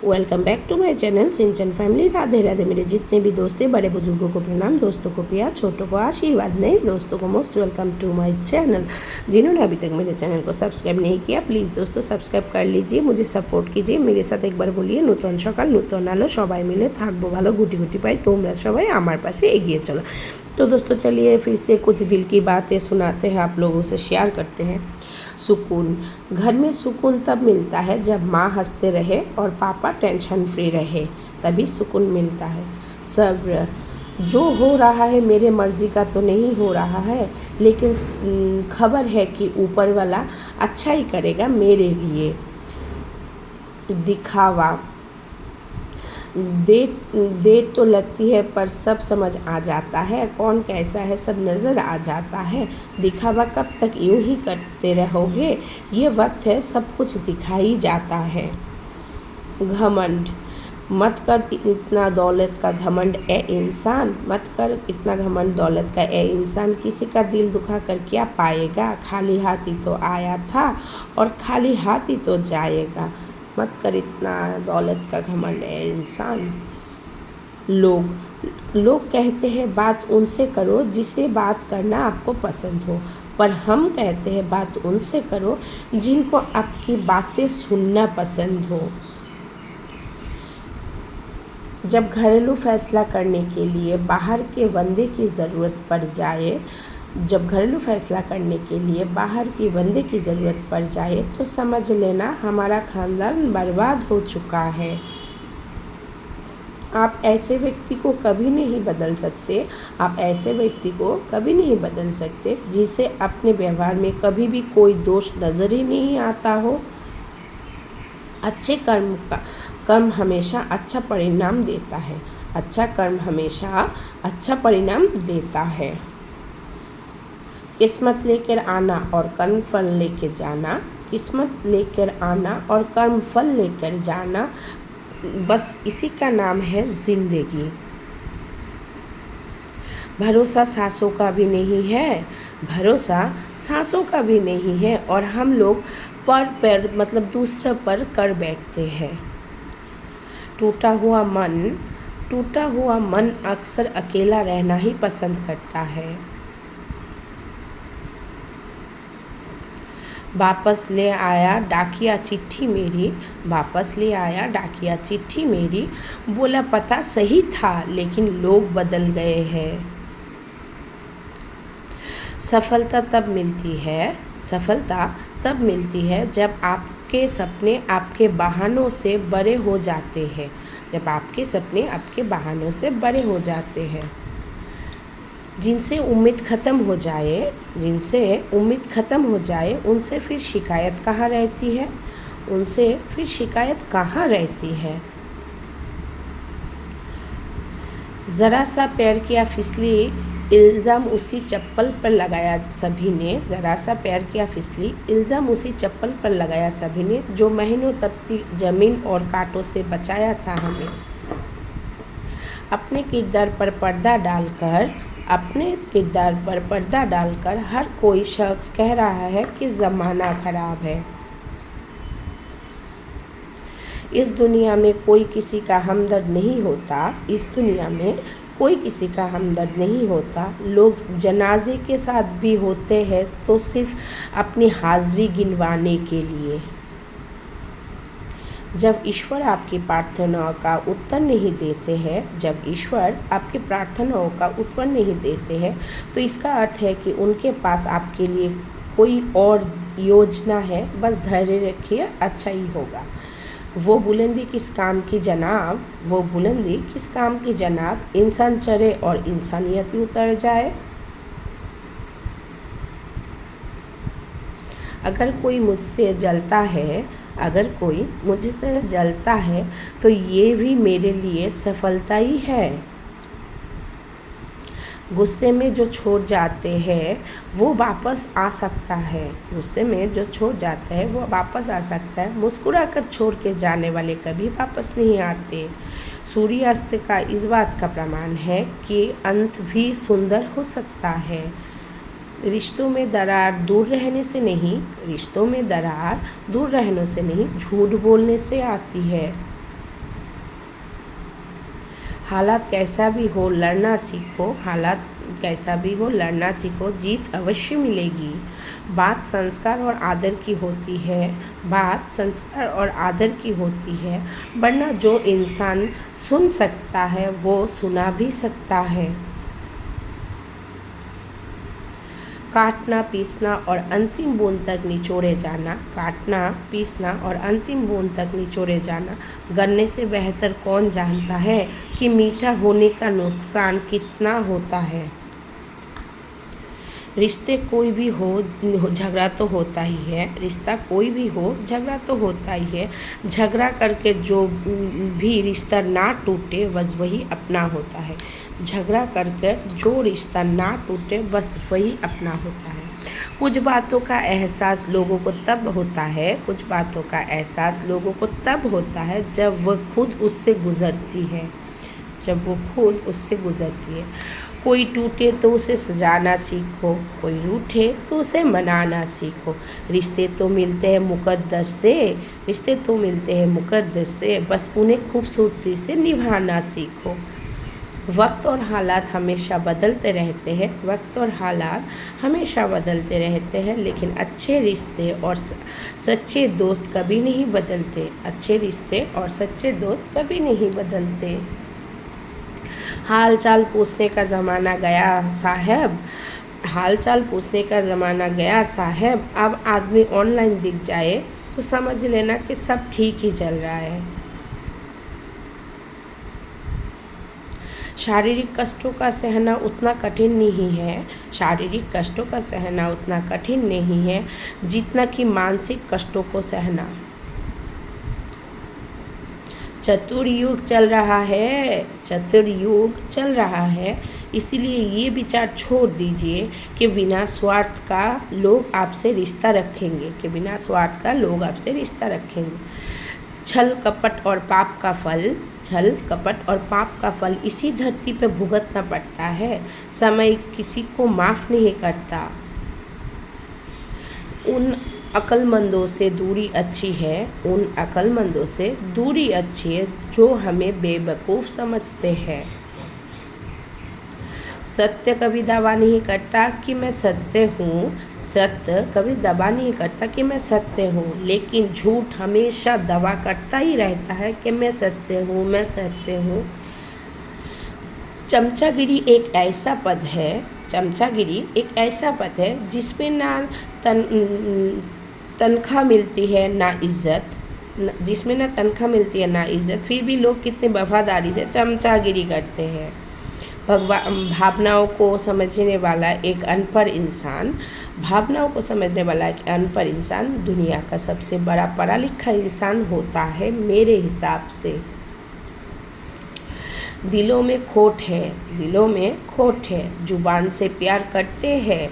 Welcome back to my channel Sinchan family. Radhe Radhe. मेरे जितने भी दोस्त हैं, बड़े बुजुर्गों को प्रणाम, दोस्तों को प्यार, छोटों को आशीर्वाद, नए दोस्तों को most welcome to my channel. जिन्होंने अभी तक मेरे चैनल को सब्सक्राइब नहीं किया, प्लीज़ दोस्तों सब्सक्राइब कर लीजिए, मुझे सपोर्ट कीजिए। मेरे साथ एक बार बोलिए, नूतन सकाल नूतन आलो, सबाई मिले थाकबो भालो, गुटी गुटी पाई तोमरा सबाई आमार पाशे एगिए चलो। तो दोस्तों चलिए फिर से कुछ दिल की बातें सुनाते हैं, आप लोगों से शेयर करते हैं। सुकून। घर में सुकून तब मिलता है जब माँ हंसते रहे और पापा टेंशन फ्री रहे, तभी सुकून मिलता है। सब्र। जो हो रहा है मेरे मर्जी का तो नहीं हो रहा है, लेकिन खबर है कि ऊपर वाला अच्छा ही करेगा मेरे लिए। दिखावा। देर तो लगती है पर सब समझ आ जाता है, कौन कैसा है सब नज़र आ जाता है। दिखावा कब तक यूं ही करते रहोगे, ये वक्त है सब कुछ दिखाई जाता है। घमंड। मत कर इतना दौलत का घमंड ए इंसान, मत कर इतना घमंड दौलत का ए इंसान। किसी का दिल दुखा कर क्या पाएगा, खाली हाथ ही तो आया था और खाली हाथ ही तो जाएगा। मत कर इतना दौलत का घमंड है इंसान। लोग कहते हैं बात उनसे करो जिसे बात करना आपको पसंद हो, पर हम कहते हैं बात उनसे करो जिनको आपकी बातें सुनना पसंद हो। जब घरेलू फैसला करने के लिए बाहर के बंदे की ज़रूरत पड़ जाए, जब घरेलू फैसला करने के लिए बाहर की बंदे की ज़रूरत पड़ जाए तो समझ लेना हमारा ख़ानदान बर्बाद हो चुका है। आप ऐसे व्यक्ति को कभी नहीं बदल सकते, आप ऐसे व्यक्ति को कभी नहीं बदल सकते जिसे अपने व्यवहार में कभी भी कोई दोष नज़र ही नहीं आता हो। अच्छे कर्म हमेशा अच्छा परिणाम देता है। अच्छा कर्म हमेशा अच्छा परिणाम देता है। किस्मत लेकर आना और कर्म फल लेकर जाना, किस्मत लेकर आना और कर्म फल लेकर जाना, बस इसी का नाम है ज़िंदगी। भरोसा सांसों का भी नहीं है, भरोसा सांसों का भी नहीं है, और हम लोग पर मतलब दूसरे पर कर बैठते हैं। टूटा हुआ मन अक्सर अकेला रहना ही पसंद करता है। वापस ले आया डाकिया चिट्ठी मेरी, वापस ले आया डाकिया चिट्ठी मेरी, बोला पता सही था लेकिन लोग बदल गए हैं। सफलता तब मिलती है जब आपके सपने आपके बहानों से बड़े हो जाते हैं, जब आपके सपने आपके बहानों से बड़े हो जाते हैं। जिनसे उम्मीद ख़त्म हो जाए उनसे फिर शिकायत कहाँ रहती है। ज़रा सा पैर किया फिसली, इल्ज़ाम उसी चप्पल पर लगाया सभी ने, ज़रा सा पैर किया फिसली, इल्ज़ाम उसी चप्पल पर लगाया सभी ने, जो महीनों तपती ज़मीन और कांटों से बचाया था हमें। अपने किरदार पर पर्दा डालकर हर कोई शख्स कह रहा है कि ज़माना ख़राब है। इस दुनिया में कोई किसी का हमदर्द नहीं होता, लोग जनाजे के साथ भी होते हैं तो सिर्फ अपनी हाज़िरी गिनवाने के लिए। जब ईश्वर आपकी प्रार्थनाओं का उत्तर नहीं देते हैं तो इसका अर्थ है कि उनके पास आपके लिए कोई और योजना है, बस धैर्य रखिए, अच्छा ही होगा। वो बुलंदी किस काम की जनाब, इंसान चढ़े और इंसानियत ही उतर जाए। अगर कोई मुझसे जलता है तो ये भी मेरे लिए सफलता ही है। गुस्से में जो छोड़ जाते हैं वो वापस आ सकता है, मुस्कुरा कर छोड़ के जाने वाले कभी वापस नहीं आते। सूर्यास्त का इस बात का प्रमाण है कि अंत भी सुंदर हो सकता है। रिश्तों में दरार दूर रहने से नहीं, झूठ बोलने से आती है। हालात कैसा भी हो लड़ना सीखो, हालात कैसा भी हो लड़ना सीखो, जीत अवश्य मिलेगी। बात संस्कार और आदर की होती है, बात संस्कार और आदर की होती है, वरना जो इंसान सुन सकता है वो सुना भी सकता है। काटना पीसना और अंतिम बूंद तक निचोड़े जाना, काटना पीसना और अंतिम बूंद तक निचोड़े जाना, गन्ने से बेहतर कौन जानता है कि मीठा होने का नुकसान कितना होता है। रिश्ते कोई भी हो झगड़ा तो होता ही है, रिश्ता कोई भी हो झगड़ा तो होता ही है। झगड़ा करके जो भी रिश्ता ना टूटे बस वही अपना होता है, झगड़ा करके जो रिश्ता ना टूटे बस वही अपना होता है। कुछ बातों का एहसास लोगों को तब होता है, कुछ बातों का एहसास लोगों को तब होता है जब वह खुद उससे गुजरती है, जब वो खुद उससे गुजरती है। कोई टूटे तो उसे सजाना सीखो, कोई रूठे तो उसे मनाना सीखो। रिश्ते तो मिलते हैं मुकद्दर से, रिश्ते तो मिलते हैं मुकद्दर से, बस उन्हें खूबसूरती से निभाना सीखो। वक्त और हालात हमेशा बदलते रहते हैं, वक्त और हालात हमेशा बदलते रहते हैं, लेकिन अच्छे रिश्ते और सच्चे दोस्त कभी नहीं बदलते, अच्छे रिश्ते और सच्चे दोस्त कभी नहीं बदलते। हाल चाल पूछने का ज़माना गया साहब, हाल चाल पूछने का ज़माना गया साहब, अब आदमी ऑनलाइन दिख जाए तो समझ लेना कि सब ठीक ही चल रहा है। शारीरिक कष्टों का सहना उतना कठिन नहीं है, शारीरिक कष्टों का सहना उतना कठिन नहीं है जितना कि मानसिक कष्टों को सहना। चतुर्युग चल रहा है, चतुर्युग चल रहा है, इसीलिए ये विचार छोड़ दीजिए कि बिना स्वार्थ का लोग आपसे रिश्ता रखेंगे, कि बिना स्वार्थ का लोग आपसे रिश्ता रखेंगे। छल कपट और पाप का फल, छल कपट और पाप का फल इसी धरती पे भुगतना पड़ता है, समय किसी को माफ़ नहीं करता। उन अक्लमंदों से दूरी अच्छी है, उन अक्लमंदों से दूरी अच्छी है जो हमें बेवकूफ़ समझते हैं। सत्य कभी दावा नहीं करता कि मैं सत्य हूँ, सत्य कभी दावा नहीं करता कि मैं सत्य हूँ, लेकिन झूठ हमेशा दावा करता ही रहता है कि मैं सत्य हूँ, मैं सत्य हूँ। चमचागिरी एक ऐसा पद है, चमचागिरी एक ऐसा पद है जिसमें ना तनख्वाह मिलती है ना इज्जत, जिसमें ना तनख्वाह मिलती है ना इज्जत, फिर भी लोग कितने वफादारी से चमचागिरी करते हैं। भावनाओं को समझने वाला एक अनपढ़ इंसान, भावनाओं को समझने वाला एक अनपढ़ इंसान दुनिया का सबसे बड़ा पढ़ा लिखा इंसान होता है मेरे हिसाब से। दिलों में खोट है, दिलों में खोट है, जुबान से प्यार करते हैं,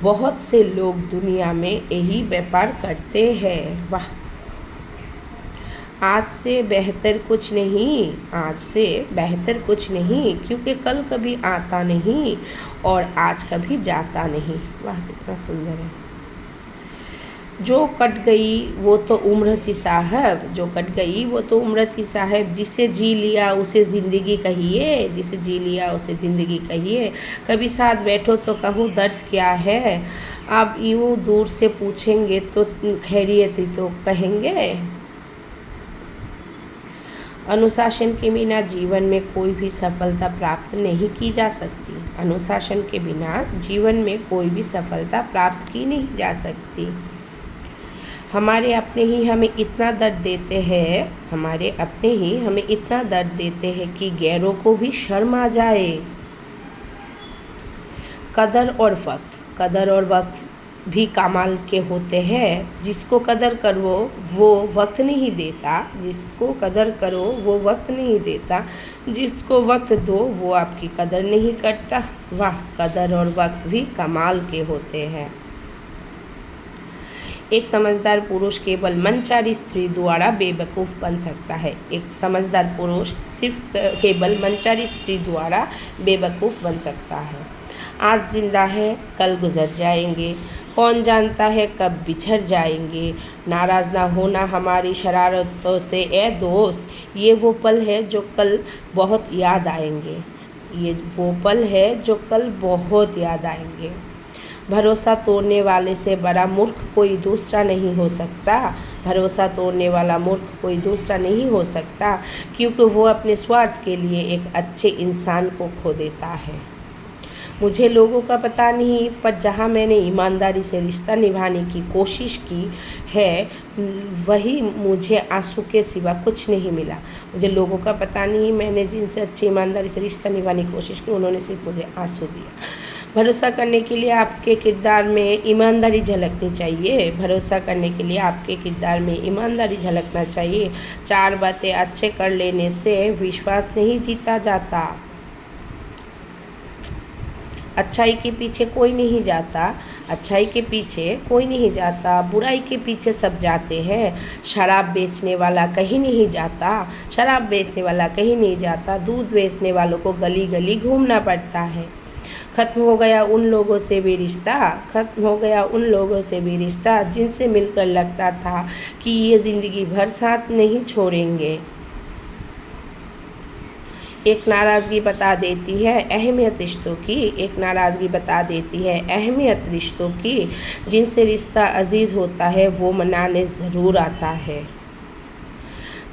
बहुत से लोग दुनिया में यही व्यापार करते हैं। वाह, आज से बेहतर कुछ नहीं, आज से बेहतर कुछ नहीं, क्योंकि कल कभी आता नहीं और आज कभी जाता नहीं। वाह कितना सुंदर है। जो कट गई वो तो उम्र थी साहब, जो कट गई वो तो उम्र थी साहब, जिसे जी लिया उसे ज़िंदगी कहिए, जिसे जी लिया उसे ज़िंदगी कहिए। कभी साथ बैठो तो कहूँ दर्द क्या है, आप यूँ दूर से पूछेंगे तो खैरियत ही तो कहेंगे। अनुशासन के बिना जीवन में कोई भी सफलता प्राप्त नहीं की जा सकती, अनुशासन के बिना जीवन में कोई भी सफलता प्राप्त की नहीं जा सकती। हमारे अपने ही हमें इतना दर्द देते हैं, हमारे अपने ही हमें इतना दर्द देते हैं कि गैरों को भी शर्म आ जाए। कदर और वक्त भी कमाल के होते हैं, जिसको कदर करो वो वक्त नहीं देता, जिसको कदर करो वो वक्त नहीं देता, जिसको वक्त दो वो आपकी कदर नहीं करता। वाह, कदर और वक्त भी कमाल के होते हैं। एक समझदार पुरुष केवल मनचाही स्त्री द्वारा बेवकूफ़ बन सकता है, एक समझदार पुरुष सिर्फ केवल मनचाही स्त्री द्वारा बेवकूफ़ बन सकता है। आज जिंदा है कल गुजर जाएंगे, कौन जानता है कब बिछड़ जाएंगे। नाराज़ ना होना हमारी शरारतों से ए दोस्त, ये वो पल है जो कल बहुत याद आएंगे। ये वो पल है जो कल बहुत याद आएंगे। भरोसा तोड़ने वाले से बड़ा मूर्ख कोई दूसरा नहीं हो सकता। भरोसा तोड़ने वाला मूर्ख कोई दूसरा नहीं हो सकता, क्योंकि वो अपने स्वार्थ के लिए एक अच्छे इंसान को खो देता है। मुझे लोगों का पता नहीं, पर जहाँ मैंने ईमानदारी से रिश्ता निभाने की कोशिश की है, वही मुझे आंसू के सिवा कुछ नहीं मिला। मुझे लोगों का पता नहीं, मैंने जिनसे अच्छी ईमानदारी से रिश्ता निभाने की कोशिश की, उन्होंने सिर्फ मुझे आंसू दिया। भरोसा करने के लिए आपके किरदार में ईमानदारी झलकनी चाहिए। भरोसा करने के लिए आपके किरदार में ईमानदारी झलकना चाहिए। 4 बातें अच्छे कर लेने से विश्वास नहीं जीता जाता। अच्छाई के पीछे कोई नहीं जाता, अच्छाई के पीछे कोई नहीं जाता, बुराई के पीछे सब जाते हैं। शराब बेचने वाला कहीं नहीं जाता, शराब बेचने वाला कहीं नहीं जाता, दूध बेचने वालों को गली गली घूमना पड़ता है। ख़त्म हो गया उन लोगों से भी रिश्ता, ख़त्म हो गया उन लोगों से भी रिश्ता, जिनसे मिलकर लगता था कि ये ज़िंदगी भर साथ नहीं छोड़ेंगे। एक नाराज़गी बता देती है अहमियत रिश्तों की, एक नाराज़गी बता देती है अहमियत रिश्तों की। जिनसे रिश्ता अजीज़ होता है वो मनाने ज़रूर आता है।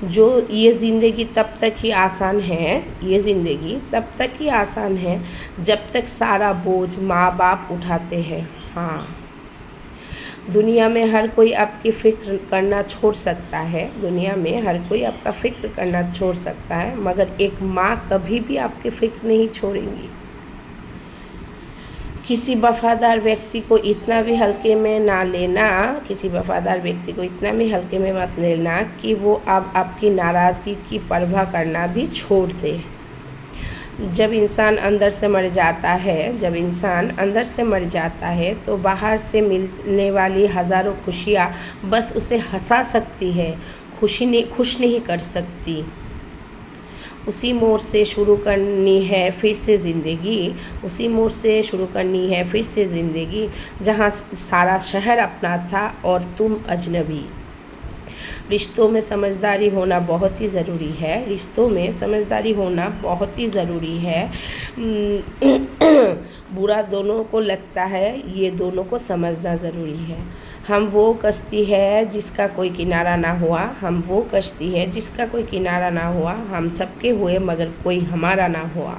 जो ये ज़िंदगी तब तक ही आसान है, ये ज़िंदगी तब तक ही आसान है जब तक सारा बोझ माँ बाप उठाते हैं। हाँ, दुनिया में हर कोई आपकी फ़िक्र करना छोड़ सकता है, दुनिया में हर कोई आपका फ़िक्र करना छोड़ सकता है, मगर एक माँ कभी भी आपकी फ़िक्र नहीं छोड़ेंगी। किसी वफ़ादार व्यक्ति को इतना भी हल्के में ना लेना, किसी वफ़ादार व्यक्ति को इतना भी हल्के में मत लेना कि वो अब आपकी नाराज़गी की परवाह करना भी छोड़ दे। जब इंसान अंदर से मर जाता है, जब इंसान अंदर से मर जाता है तो बाहर से मिलने वाली हज़ारों खुशियाँ बस उसे हंसा सकती है, खुश नहीं कर सकती। उसी मोड़ से शुरू करनी है फिर से ज़िंदगी, उसी मोड़ से शुरू करनी है फिर से ज़िंदगी, जहाँ सारा शहर अपना था और तुम अजनबी। रिश्तों में समझदारी होना बहुत ही ज़रूरी है, रिश्तों में समझदारी होना बहुत ही ज़रूरी है। बुरा दोनों को लगता है, ये दोनों को समझना ज़रूरी है। हम वो कश्ती है जिसका कोई किनारा ना हुआ, हम वो कश्ती है जिसका कोई किनारा ना हुआ, हम सबके हुए मगर कोई हमारा ना हुआ।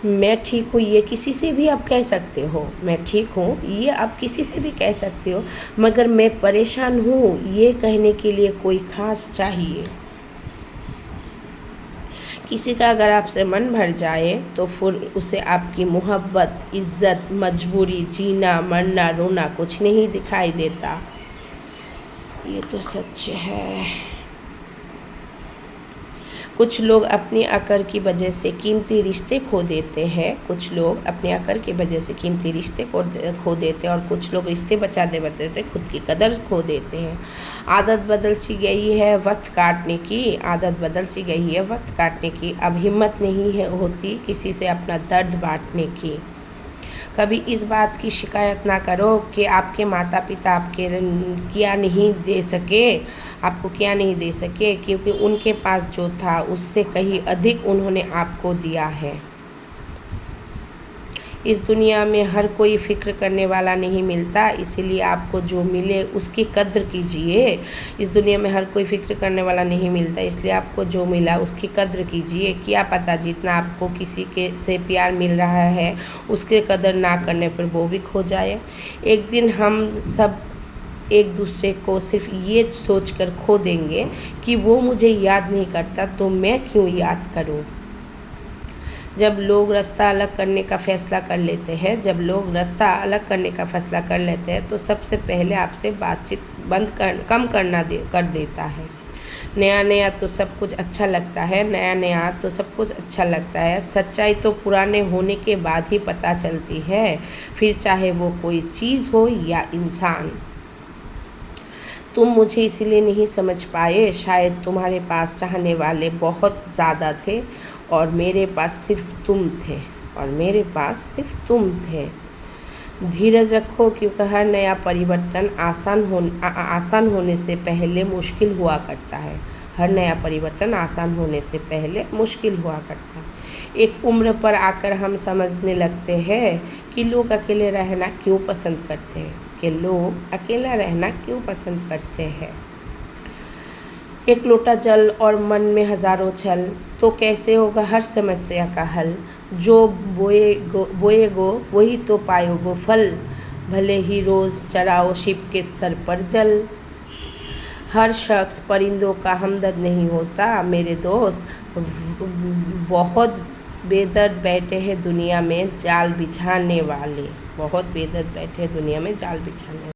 मैं ठीक हूँ ये किसी से भी आप कह सकते हो, मैं ठीक हूँ ये आप किसी से भी कह सकते हो, मगर मैं परेशान हूँ ये कहने के लिए कोई ख़ास चाहिए। किसी का अगर आपसे मन भर जाए तो फिर उसे आपकी मोहब्बत, इज़्ज़त, मजबूरी, जीना मरना रोना कुछ नहीं दिखाई देता। ये तो सच है। कुछ लोग अपनी अकड़ की वजह से कीमती रिश्ते खो देते हैं, कुछ लोग अपने अकड़ की वजह से कीमती रिश्ते खो देते हैं, और कुछ लोग रिश्ते बचाते बचाते खुद की कदर खो देते हैं। आदत बदल सी गई है वक्त काटने की, आदत बदल सी गई है वक्त काटने की। अब हिम्मत नहीं है होती किसी से अपना दर्द बांटने की। कभी इस बात की शिकायत ना करो कि आपके माता पिता आपके क्या नहीं दे सके, आपको क्या नहीं दे सके, क्योंकि उनके पास जो था उससे कहीं अधिक उन्होंने आपको दिया है। इस दुनिया में हर कोई फ़िक्र करने वाला नहीं मिलता, इसीलिए आपको जो मिले उसकी कद्र कीजिए। इस दुनिया में हर कोई फ़िक्र करने वाला नहीं मिलता, इसलिए आपको जो मिला उसकी कद्र कीजिए। क्या पता जितना आपको किसी के से प्यार मिल रहा है उसके कदर ना करने पर वो भी खो जाए। एक दिन हम सब एक दूसरे को सिर्फ ये सोचकर खो देंगे कि वो मुझे याद नहीं करता तो मैं क्यों याद करूं। जब लोग रास्ता अलग करने का फ़ैसला कर लेते हैं, जब लोग रास्ता अलग करने का फ़ैसला कर लेते हैं तो सबसे पहले आपसे बातचीत कम कर देता है। नया नया तो सब कुछ अच्छा लगता है, नया नया तो सब कुछ अच्छा लगता है। सच्चाई तो पुराने होने के बाद ही पता चलती है, फिर चाहे वो कोई चीज़ हो या इंसान। तुम मुझे इसीलिए नहीं समझ पाए, शायद तुम्हारे पास चाहने वाले बहुत ज़्यादा थे और मेरे पास सिर्फ तुम थे, और मेरे पास सिर्फ तुम थे। धीरज रखो क्योंकि हर नया परिवर्तन आसान होने से पहले मुश्किल हुआ करता है। हर नया परिवर्तन आसान होने से पहले मुश्किल हुआ करता है। एक उम्र पर आकर हम समझने लगते हैं कि लोग अकेले रहना क्यों पसंद करते हैं, एक लोटा जल और मन में हजारों छल, तो कैसे होगा हर समस्या का हल। जो बोएगो वही तो पाओगो फल, भले ही रोज़ चढ़ाओ शिव के सर पर जल। हर शख्स परिंदों का हमदर्द नहीं होता मेरे दोस्त, बहुत बेदर्द बैठे हैं दुनिया में जाल बिछाने वाले।